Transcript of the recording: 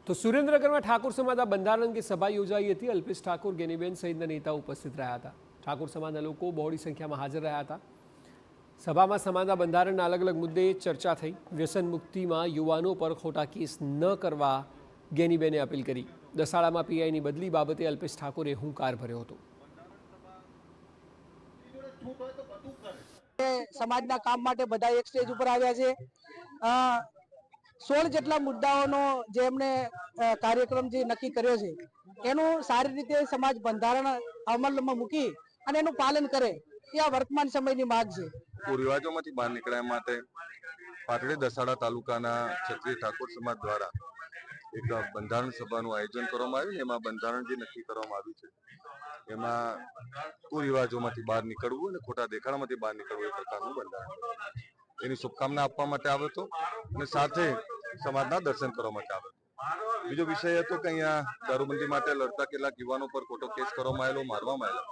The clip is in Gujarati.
तो सुरेंद्रनगर में ठाकुर समाज બંધારણ की सभा योजाई थी। अल्पेश ठाकुर, गेनीबेन सहित नेता उपस्थित रहा था। ठाकुर समाज लोग बहोળી संख्या में हाजर रहा था। सभा में समाज બંધારણ अलग अलग मुद्दे चर्चा थी। व्यसन मुक्ति में युवाओं पर खोटा केस न करवा गेनीबेने अपील करी। दसाड़ा में पीआई की बदली बाबते अल्पेश ठाकुरे हुंकार भर्यो હતો। સમાજના કામ માટે બધા એક સ્ટેજ ઉપર આવ્યા છે। 16 જેટલા મુદ્દાઓનો જે એમને કાર્યક્રમ જે નક્કી કર્યો છે એનું સારી રીતે સમાજ બંધારણ અમલમાં મૂકી અને એનું પાલન કરે એ આ વર્તમાન સમયની માંગ છે। કુરિવાજોમાંથી બહાર નીકળવા માટે પાટડી દસાડા તાલુકાના ક્ષત્રિય ઠાકોર સમાજ દ્વારા એક બંધારણ સભાનું આયોજન કરવામાં આવ્યું। એમાં બંધારણ જે નક્કી કરવામાં આવ્યું છે એમાં કુરિવાજોમાંથી બહાર નીકળવું અને ખોટા દેખાડામાંથી બહાર નીકળવું એ પ્રકારનું બંધારણ એની શુભકામના આપવા માટે આવ્યો હતો અને સાથે સમાજના દર્શન કરવા માટે આવ્યો હતો। બીજો વિષય હતો કે અહીંયા દારૂબંધી માટે લડતા કેટલાક યુવાનો પર ખોટો કેસ કરવામાં આવેલો, મારવામાં આવેલો,